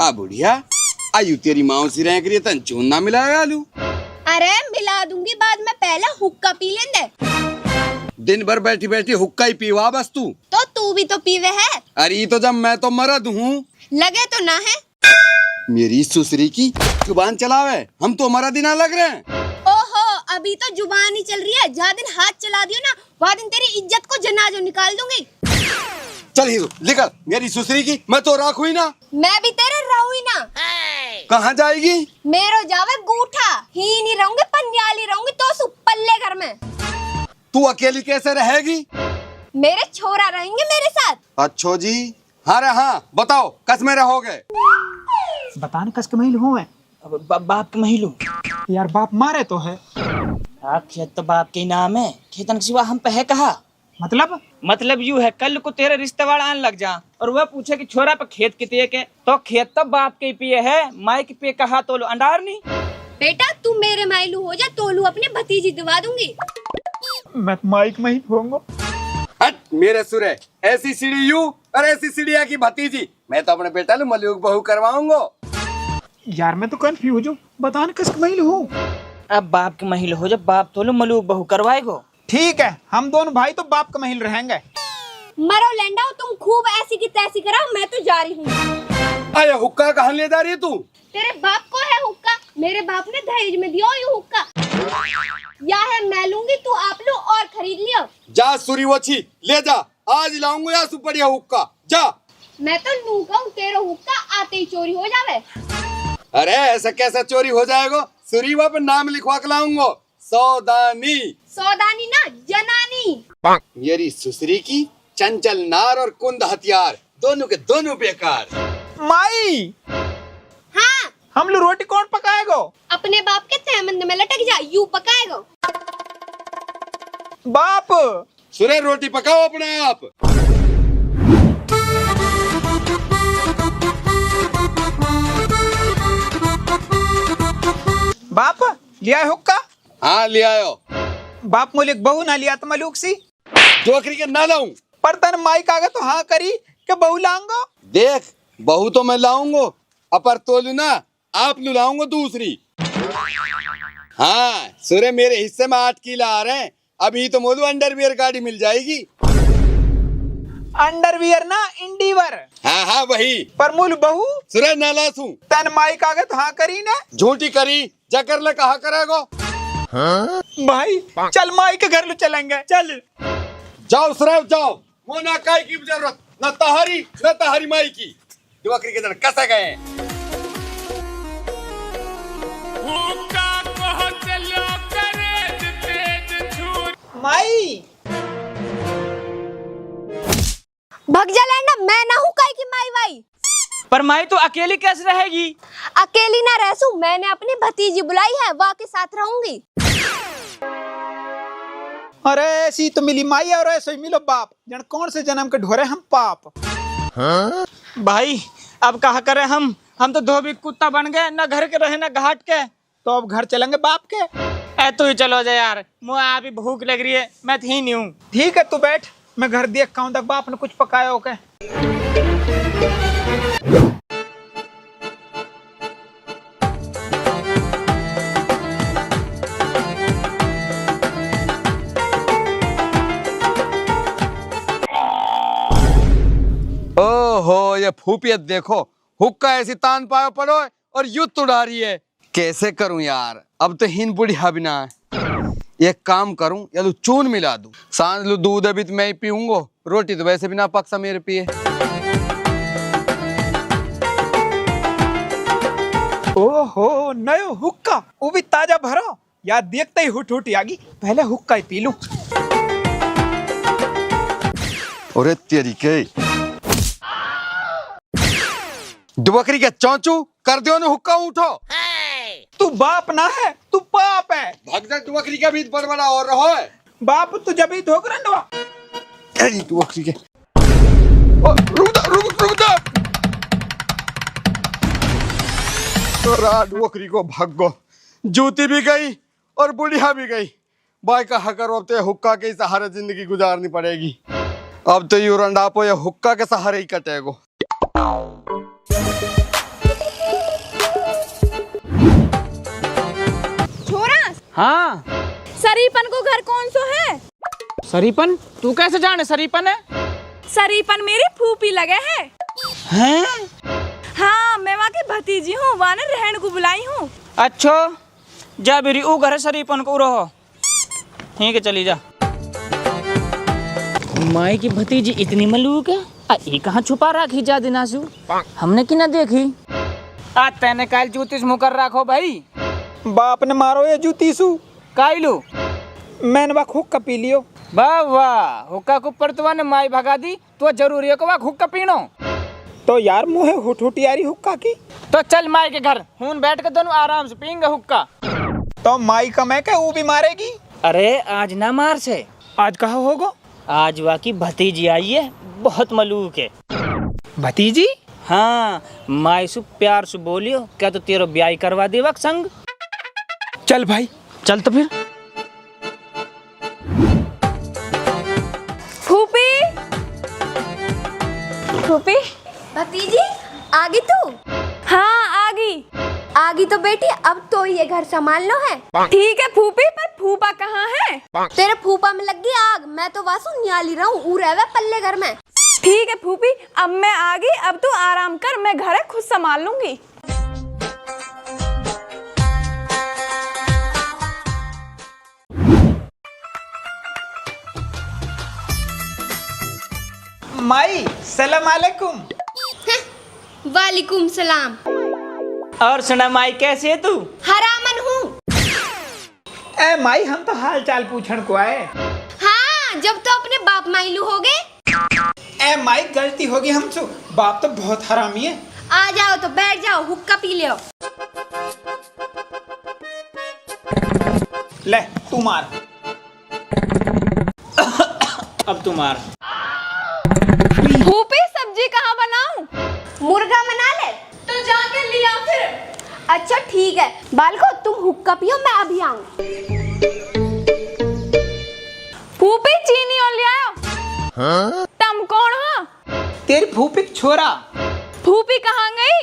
आ बुढ़िया, आयु तेरी माँ सी रह करिए तन चून ना मिलाया आलू। अरे मिला दूंगी बाद में, पहले हुक्का पी लेंदे। दिन भर बैठी बैठी हुक्का ही पीवा बस तू। तो तू भी तो पीवे है। अरे तो जब मैं तो मर्द हूँ। लगे तो ना है। मेरी सुसरी की जुबान चलावे, हम तो मर्द ही ना लग रहे हैं। ओहो, अभी तो जुबान ही चल रही है, जहाँ दिन हाथ चला दियो ना वहाँ दिन तेरी इज्जत को जनाजो निकाल दूंगी। चल हीरो निकल मेरी सुसरी की, मैं तो राखू ही ना। मैं भी तेरे रहूँ ही ना। कहाँ जाएगी? मेरो जावे गूठा, ही नहीं रहूंगी, पंजाली रहूंगी तो सुपल्ले घर में। तू अकेली कैसे रहेगी? मेरे छोरा रहेंगे मेरे साथ। अच्छो जी, हाँ रे हाँ, बताओ कस में रहोगे? बताने कस के महिल हूँ मैं। बाप के महिलू यार बाप मारे तो है। खेत तो बाप के ही नाम है, खेतन के सिवा हम पे है कहा। मतलब यूँ है, कल को तेरे रिश्ते वाला आने लग जा और वह पूछे कि छोरा पे खेत कितने के, तो खेत तो बाप के ही पिए है, माई के पे कहा तो लो अंडार नहीं। बेटा तू मेरे मायलू हो जा, तोलू अपनी भतीजी दिवा दूंगी। मैं माइक में ही होऊंगा। हट मेरे सुरे, ऐसी सीढ़ी यू और ऐसी सीढ़िया की भतीजी, मैं तो अपने बेटा मलूक बहू करवाऊंगा। यार मैं तो कंफ्यूज हूँ, बताने कस के महिल हूँ। अब बाप के महिल हो, जब बाप तो लो मलूक बहू करवाएगो। ठीक है, हम दोनों भाई तो बाप का महिल रहेंगे। मरो लेंडा, तुम खूब ऐसी की तैसी कराओ, मैं तो जा रही हूँ। अरे हुक्का कहाँ ले जा रही है तू? तेरे बाप को है हुक्का, मेरे बाप ने दहेज में दिया ये हुक्का। या है मैं लूंगी, तू आप लो और खरीद लियो। जा सुरी वछी ले जा, आज लाऊंगा या सुपड़िया हुक्का, जा। मैं तो लू कहूँ, तेरा हुक्का आते ही चोरी हो जावे। अरे ऐसा कैसा चोरी हो जाएगा? सुरी वह पे नाम लिखवा के लाऊंगा, सौदानी। सौदानी ना, जनानी। मेरी सुसरी की चंचल नार और कुंद हथियार, दोनों के दोनों बेकार। माई, हाँ हम लोग रोटी कौन पकाएगा? अपने बाप के तहमंद में लटक जा, यू पकाएगा। बाप सुरे रोटी पकाओ अपने आप। बाप लिया हुक्का? हाँ ले आयो। बाप मुलिक बहू ना लिया तो मलूक सी जोकरी के ना लाऊं। पर तन माई कागा तो हाँ करी के बहू लाऊंगा। देख बहू तो मैं लाऊंगा, अपर तोलू ना आप लू लाऊंगा दूसरी। हाँ सुरे मेरे हिस्से में 8 किलो आ रहे हैं, अभी तो मोलू अंडरवियर गाड़ी मिल जाएगी। अंडरवियर ना इंडीवर। हाँ हाँ वही। पर मूल बहू सुरे नालासू तन माई कागा तो हाँ करी ना। झूठी करी जकर ले कहा करेगो। हाँ? भाई चल माई के घर लो चलेंगे, चल। जाओ सुरे जाओ, वो ना काय की जरूरत, न तहारी माई की। दुआकरी के जन कसे गए। माई भग जा लैंडा, मैं ना हूँ काई की माई वाई। पर माई तो अकेली कैसे रहेगी? अकेली ना रहूं, मैंने अपनी भतीजी बुलाई है, वहाँ के साथ रहूंगी। अरे ऐसी तो मिली माई और ऐसे ही मिलो बाप, जन कौन से जन्म के ढोरे हम पाप। हाँ? भाई अब कहा करे हम तो धोबी कुत्ता बन गए, न घर के रहे न घाट के। तो अब घर चलेंगे बाप के। ए तू ही चलो जा यार, मुझे अभी भूख लग रही है, मैं थी नहीं हूँ। ठीक है तू बैठ, मैं घर देख के आऊं तक बाप ने कुछ पकाया होके। ओहो ये फूफियत देखो, हुक्का ऐसी तान पायो पड़ो और युद्ध उड़ा रही है। कैसे करूं यार, अब तो हिन बुढ़िया भी ना है। एक काम करूं, या लू चून मिला दूं, सांझ लू दूध अभी तो मैं ही पीऊंगा, रोटी तो वैसे भी ना पक्सा मेरे पिए। ओहो नयो हुक्का, वो भी ताजा भरो यार, देखते ही हुट हुट आगी, पहले हुक्का ही पी लूं। अरे तेरी के दुबकरी के चौंचू कर दियो ना हुक्का, उठो। तू बाप ना है, तू पाप है। भगदड़ दुबकरी का भी बड़बड़ा और रहो है। बाप तू जब ही धोकर रंडवा। अरे दुबकरी के रुक जा। तो रात दुबकरी को भागो, जूती भी गई और बुढ़िया भी गई। बाय का हकर अब तो हुक्का के सहारे जिंदगी गुजारनी पड़ेगी। अब तो यू रंडापो या हुक्का के सहारे ही कटेगो। छोरा, हाँ सरीपन को घर कौन सो है? सरीपन, तू कैसे जाने सरीपन है? सरीपन मेरी फूफी लगे है। हैं? हाँ, मैं वहाँ की भतीजी हूँ, वहाँ ने रहन को बुलाई हूँ। अच्छा, जा बेरी ऊ घर सरीपन को रहो। ठीक है, चली जा। माई की भतीजी इतनी मलूक है, ये कहाँ छुपा रखी जा दिनासु, हमने की ना देखी। आज तेने काल जूतीस मुँह कर रखो भाई। बाप ने मारो ये जूतीसु काइलू मैंने बा हुक्का पी लियो। वाह वाह, हुक्का को परतवा ने माई भगा दी, तो जरूरी है को वाह हुक्का पीनो। तो यार मुँह हुट यारी हुक्का की। तो चल माई के घर, हून बैठ के दोनों आराम से पीएंगे हुक्का। तो माई का मैं क्या वो भी मारेगी? अरे आज ना मार से, आज कहा होगा? आज वा की भतीजी आई है, बहुत मलूक है। भतीजी? हाँ, माई सु प्यार से बोलियो, क्या तो तेरो ब्याह करवा देवक संग। चल भाई चल तो फिर। फूफी, फूफी, भतीजी, आगी तू? हाँ, आगी तो बेटी, अब तो ये घर संभाल लो है। ठीक है फूफी, पर फूफा कहाँ है? तेरे फूफा में लगी आग, मैं तो वासु नियाली रहा हूँ, रहे पल्ले घर में। ठीक है फूफी, अब मैं आ गई, अब तू आराम कर, मैं घर है खुद संभाल लूंगी। माई सलाम अलैकुम। वालेकुम सलाम। और सुना माई, कैसे है तू? हरामन हूँ। ए माई, हम तो हाल चाल पूछन को आए। हाँ, जब तो अपने बाप माइलू हो गए। ए माई, गलती होगी हमसे, बाप तो बहुत हरामी है। आ जाओ तो बैठ जाओ, हुक्का पी ले। ले तू मार। अब तू मार। फूफी, सब्जी कहाँ बनाऊं? मुर्गा बना ले। तो जाके लिया फिर। अच्छा ठीक है, बालको तुम हुक्का पियो, मैं अभी आऊं। फूफी, चीनी और ले आओ। हाँ? तुम कौन हो? तेरी फूफी की छोरा। फूफी कहाँ गई?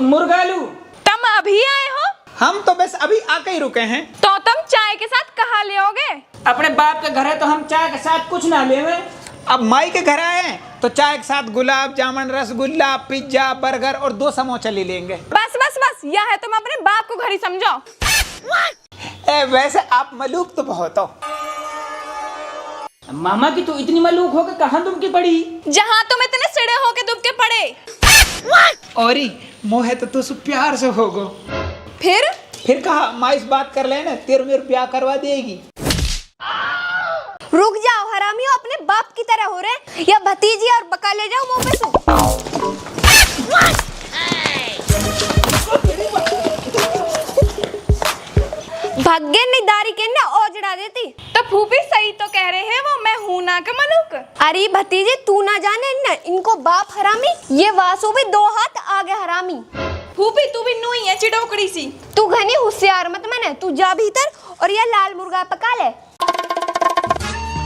मुर्गालू, तुम अभी आए हो? हम तो बस अभी आके ही रुके हैं। तो तुम चाय के साथ कहाँ ले आओगे? अपने बाप के घर है तो हम चाय के साथ कुछ ना लेवे। अब माई के घर आए हैं तो चाय के साथ गुलाब जामुन, रसगुल्ला, पिज्जा, बर्गर और 2 समोसा ले लेंगे। बस बस बस, यह है, तुम अपने बाप को घर ही समझो। ए वैसे आप मलूक तो बहुत हो। मामा की तू इतनी मलूक हो के कहाँ दुबकी पड़ी? जहाँ तुम इतने सिड़े होके दुबके पड़े। औरी मोहे तो तू प्यार से होगो। फिर कहा माई से बात कर लेना, तेरे मेरे ब्याह करवा देगी। रुक जाओ हरामियों, अपने बाप की तरह हो रहे, या भतीजी और बका ले जाओ मुंह पे से। भाग्य निदारी के ना ओजड़ा देती। तो फूफी सही तो कह रहे हैं वो, मैं हूं ना के मलूक। अरे भतीजे, तू ना जाने ना इनको बाप हरामी, ये वासु भी 2 हाथ आगे हरामी। फूफी तू भी नूई है, चिड़ोकड़ी सी। तू घनी होशियार मत मने, तू जा भीतर और ये लाल मुर्गा पका ले।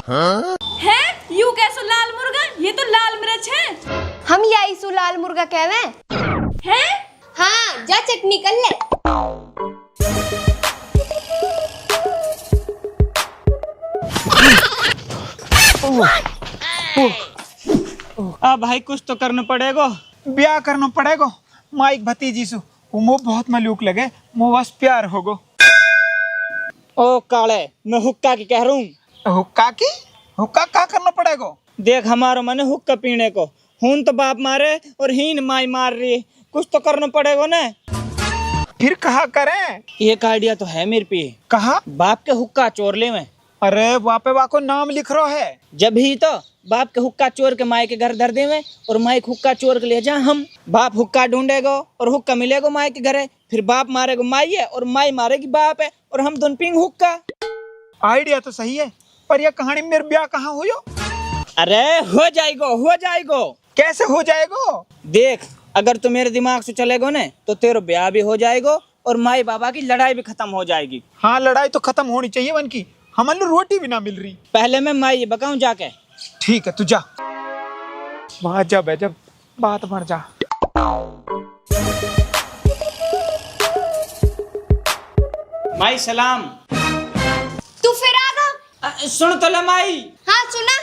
है यू कैसो लाल मुर्गा, ये तो लाल मिर्च है। हम यही सु लाल मुर्गा कहवे हैं। हाँ, जा चटनी कर ले। अब भाई कुछ तो करना पड़ेगा। ब्याह करना पड़ेगा माई भतीजी से। वो बहुत मलूक लगे, वो बस प्यार होगो। ओ काले, मैं हुक्का की कह रहा हूँ। हुक्का क्या करना पड़ेगा? देख, हमारा मन है हुक्का पीने को, हून तो बाप मारे और हीन माई मार रही है, कुछ तो करना पड़ेगा ना। फिर कहा करें? एक आइडिया तो है मेरे पे। कहा? बाप के हुक्का चोर ले मैं। अरे वापे वाको नाम लिख रहा है। जब ही तो बाप के हुक्का चोर के माई के घर धर देवे और माई के हुक्का चोर के ले जा हम। बाप हुक्का ढूंढेगा और हुक्का मिलेगा माई के घरे, फिर बाप मारेगा माई है और माई मारेगी बाप है और हम दोनों पिंग हुक्का। आइडिया तो सही है, पर यह कहानी में मेरा ब्याह कहाँ हुई? अरे हो जाएगो। कैसे हो जाएगा? देख, अगर तू मेरे दिमाग से चलेगा ना तो तेरा ब्याह भी हो जाएगा और माई बाबा की लड़ाई भी खत्म हो जाएगी। हाँ, लड़ाई तो खत्म होनी चाहिए वन की, हमारे रोटी भी ना मिल रही। पहले मैं माई बताऊं जाके, ठीक है तू जा। वहां जब है जब बात बढ़ जा। माई सलाम। तू फिर आ गया? सुन तो ले माई। हाँ सुना।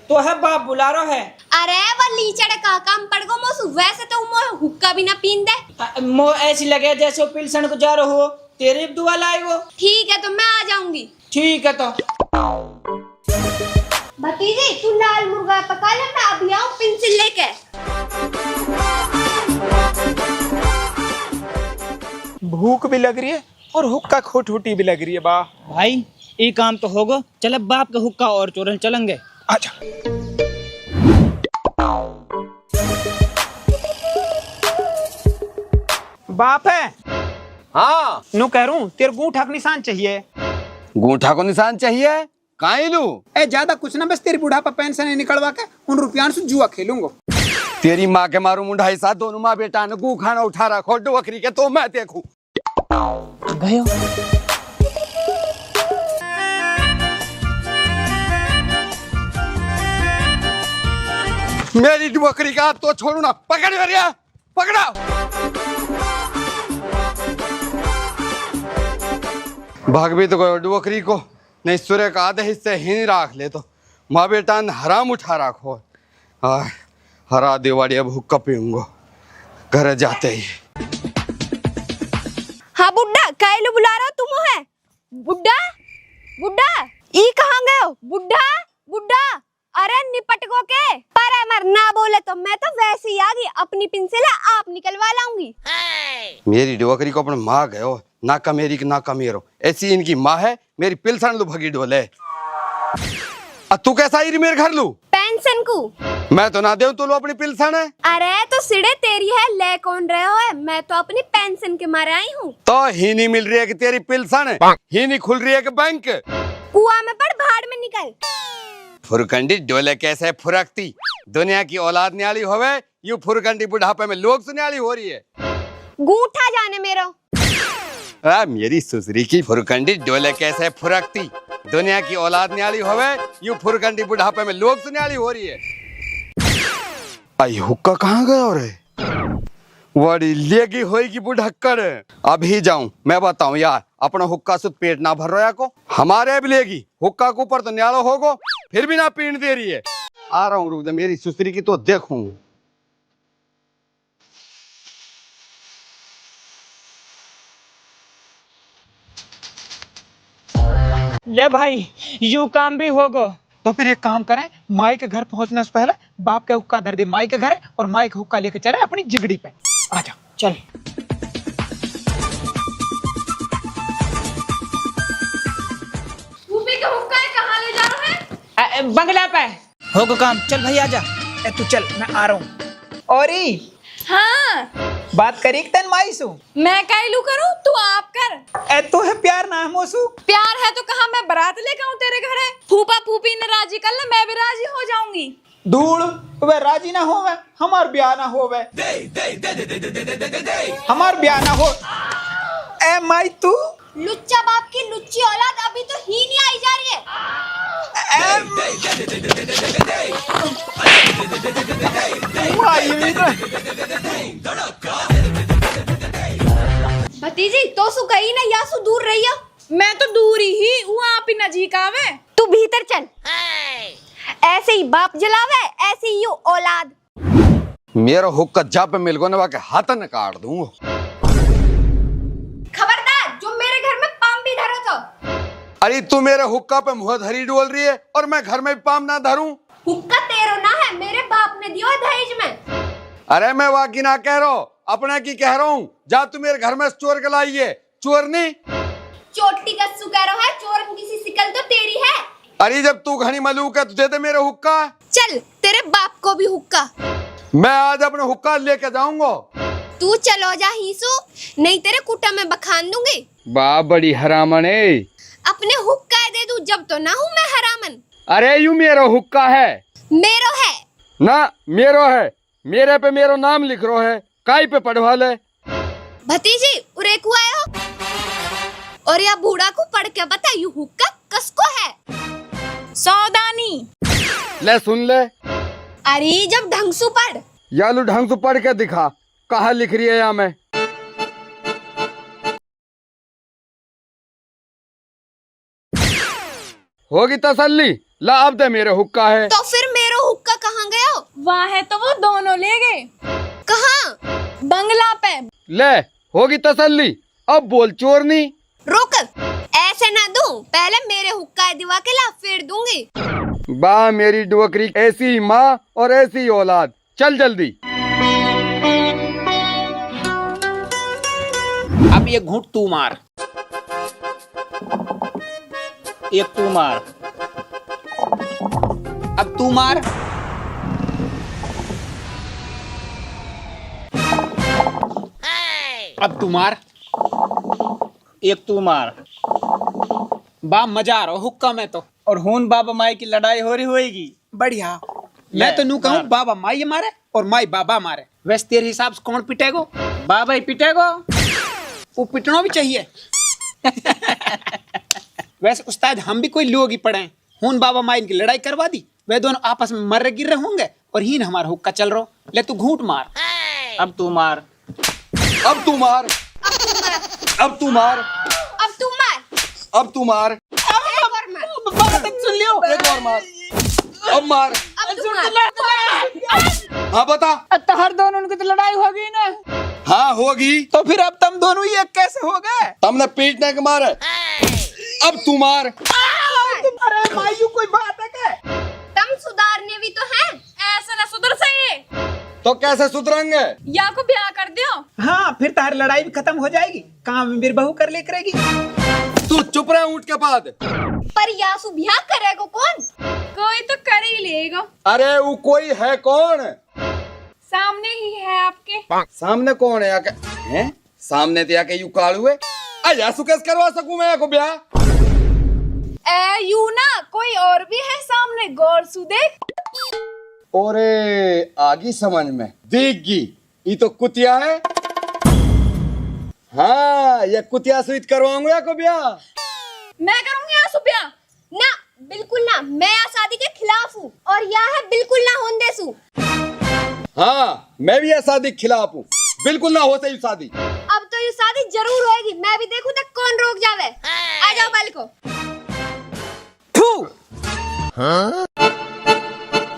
तो है बाप बुला रहा है। अरे वो लीचड़ का काम पड़ गो मोसु, वैसे तो मो हुक्का भी ना पीन दे। मो ऐसी लगे जैसे पिलसन को जा रहो हो, तेरी भी दुआ लाएगो। ठीक है तो मैं आ जाऊंगी। ठीक है तो। भतीजी तू लाल मुर्गा पका ले, मैं अभी आऊं पेंसिल लेके। भूख भी लग रही है और हुक्का खोटूटी भी लग रही है बा। भाई ये काम तो होगा, चल अब बाप का हुक्का और चोरन चलेंगे। आजा। बाप है। हाँ नु कह रहा हूँ तेरे गूठा का निशान चाहिए। गूठा को निशान चाहिए, काहे लू? ए ज्यादा कुछ ना, बस तेरी बुढ़ापा पेंशन निकलवा के उन रुपया से जुआ खेलूंगा। तेरी माँ के मारू मुंडाई साथ दोनों माँ बेटा ने गू खाना उठा रखो बकरी के, तो मैं देखूं। गयो। मेरी बकरी का तो छोड़ू ना, पकड़ भैया पकड़ा। भागवी तो गयो बकरी को, नहीं सूर्य का आधे हिस्से ही राख ले तो माँ बेटा ने हराम उठा रखो। हरा दिवाड़ी अब हुक्का पीऊंगा घर जाते ही। हाँ बुड्ढा कायलू बुला रहा तुम है? बुड्ढा बुड्ढा ई कहाँ गए हो? बुड्ढा बुड्ढा अरे निपट गो के पर अमर ना बोले तो मैं तो वैसे ही आ गई, अपनी पिंसिल आप निकलवा लाऊंगी। मेरी डोकरी को अपने माँ गयो, नाका मेरी की नाका मेरो, ऐसी इनकी माँ है। मेरी पिलसन लू भगी डोले। तू कैसा आई मेरे घर लू? पेंशन को मैं तो ना दे तू लो अपनी पिलसन है। अरे तो सिड़े तेरी है, ले कौन रहे हो है? मैं तो अपनी पेंशन के मारे आई हूँ। तो ही नहीं मिल रही है कि तेरी पिलसन है, ही नहीं खुल रही है कि बैंक। कुआं में पड़ भाड़ में निकल। फुरकंडी डोले कैसे फुरकती, दुनिया की औलाद न्याली होवे, यू फुरकंडी बुढ़ापे में लोग सुन्याली हो रही है। गूठा जाने मेरो। मेरी सुसरी की फुरकंडी डोले कैसे फुरकती, दुनिया की औलाद न्याली होवे, यू फुरकंडी बुढ़ापे में लोग सुन्याली हो रही है। आई हुक्का कहाँ गया रे? वड़ी लेगी होएगी बुढ़क्कड़। अभी जाऊं मैं बताऊं यार, अपना हुक्का सुध पेट ना भर रहा को, हमारे भी लेगी हुक्का के ऊपर तो न्यालो होगो, फिर भी ना पीण दे रही है। आ रहा हूँ रुक जा, मेरी सुसरी की तो देखूं। ले भाई यू काम भी होगा तो फिर एक काम करें, माई के घर पहुंचने से पहले बाप के हुक्का धर दे माई के घर और माई के हुक्का लेके चले अपनी जिगड़ी पे। आजा चल। का हुक्का कहाँ ले जा रहे हैं? बंगला पे होगा काम, चल भाई आजा। ए तू चल मैं आ रहा हूँ। और हाँ बात करी तन माई सु मैं कायलू करूँ तू आप कर। ए तो है प्यार ना है मोसू। प्यार है तो कहाँ मैं बारात लेकर आऊँ तेरे घर है? फूफा फूफी ने राजी कर ले, मैं भी राजी हो जाऊंगी। धूड़ वे राजी ना होवे, हमार ब्याह ना होवे, हमार ब्याह ना हो। ए माई तू लुच्चा बाप की लुच्ची औलाद अभी तो ही नहीं आई जा रही है। माई भी तो भतीजी तो सु कही ना या सु दूर रही हो? मैं तो दूर ही हूँ, आप ही नजीक आवे। तू भीतर चल। ऐसे ही बाप जलावे ऐसे ही यू औलाद। मेरा हुक्का जब मिल गो ना के हाथ न काट दूंगा। खबरदार जो मेरे घर में पाम भी धरो तो। अरे तू मेरे हुक्का पे मुंह धरी डोल रही है और मैं घर में भी पाम ना धरूं। हुक्का तेरो ना है, मेरे बाप ने दियो है दहेज में। अरे मैं वाकी ना कह रहा हूँ, अपने की कह रहा हूँ। जा तू मेरे घर में चोर के लाइए, चोर नहीं चोटी का कह रहा है, चोर किसी शिकल तो तेरी है। अरे जब तू घनी मलूक है तो दे दे मेरे हुक्का। चल तेरे बाप को भी हुक्का। मैं आज अपने हुक्का लेके जाऊंगा। तू चलो जा हीसू, नहीं तेरे कुटा में बखान दूंगी। बा बड़ी हरामन है। अपने हुक्का दे दूं जब तो ना हूँ मैं हरामन। अरे यू मेरा हुक्का है। मेरो है ना मेरो है, मेरे पे मेरो नाम लिख रो है, काई पे पढ़वा ले। भतीजी उरे को आए हो और या बूढ़ा को पढ़ के बता यू हुक्का कसको है? सौदानी। ले सुन ले, अरे जब ढंग से पढ़। यालू ढंग से पढ़ के दिखा, कहा लिख रही है यहाँ में। होगी तसल्ली, ला अब दे मेरे हुक्का है। तो फिर मेरा हुक्का कहाँ गया? वहाँ है तो वो दोनों ले गए। कहाँ? बंगला पे। ले होगी तसल्ली, अब बोल चोरनी। रुक, ऐसे ना दूं, पहले मेरे हुक्का दिवा के ला, फिर दूंगी। बा मेरी डोकरी, ऐसी ही माँ और ऐसी ही औलाद, चल जल्दी। अब ये घूंट तू मार, एक तू मार, अब तू मार, अब तू मार, एक तू मार। बा मजा आ रहा हुक्का में तो। और हून बाबा माई की लड़ाई हो रही होएगी। बढ़िया। मैं तो नू कहूँ मार। बाबा माई मारे और माई बाबा मारे। वैसे तेरे हिसाब से कौन पिटेगो? बाबा ही पिटेगो। वो पिटना भी चाहिए। वैसे उस्ताद हम भी कोई लोग ही पड़े हैं। हून बाबा माई इनकी लड़ाई करवा दी, वे दोनों आपस में मर गिर रहे होंगे और हीन हमारा हुक्का चल रहा। ले तू घूंट मार। अब तू मार, अब तू मार, अब तू मार, अब तू मार, अब तू मार, एक और मार, बात सुन लियो। एक और मार, अब मार। अब तू मार। हाँ बता। तो हर दोनों की तो लड़ाई होगी ना। हाँ होगी। तो फिर अब तुम दोनों ही एक कैसे हो गए? तुमने पीटने के मारे, अब तू मार। तुम्हारे मायू कोई बात है क्या? तुम सुधारने भी तो हैं। ऐसे ना सुधर सही। तो कैसे सुधरेंगे? या को ब्याह कर दियो। हाँ, फिर तारी लड़ाई भी खत्म हो जाएगी, काम में भी बहू कर ले करेगी। तू चुप रहे ऊँट के बाद। पर यासु ब्याह करेगा कौन? कोई तो कर ही लेगा। अरे वो कोई है कौन? सामने ही है आपके। सामने कौन है? आके हैं? सामने तो आके यू कालू है। अया सुकेश करवा सकूं मैं को ब्याह? यू ना कोई और भी है सामने, गौर सु देख। ओरे आगी समझ में देगी, ये तो कुतिया है। हाँ ये कुतिया से करवाऊंगा को ब्याह। मैं करूंगी आसु ब्याह। ना, बिल्कुल ना, मैं यहाँ शादी के खिलाफ हूँ और यह है बिल्कुल ना होने देसू। हाँ मैं भी ये शादी के खिलाफ हूँ, बिल्कुल ना हो सही शादी। अब तो ये शादी जरूर होएगी, मैं भी देखूं तक कौन रोक जावे। आ जाओ बालिको।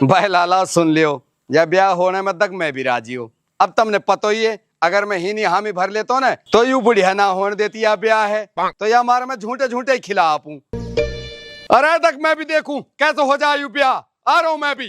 भाई लाला सुन लियो, या ब्याह होने में तक मैं भी राजी हूँ। अब तुमने पतो ही है, अगर मैं ही नहीं हामी भर लेता ना तो यू बुढ़िया ना होने देती या ब्याह है तो या हमारे में झूठे झूठे खिलाफ हूँ। अरे तक मैं भी देखूं कैसे हो जाए यू ब्याह। आ रहा हूँ मैं भी।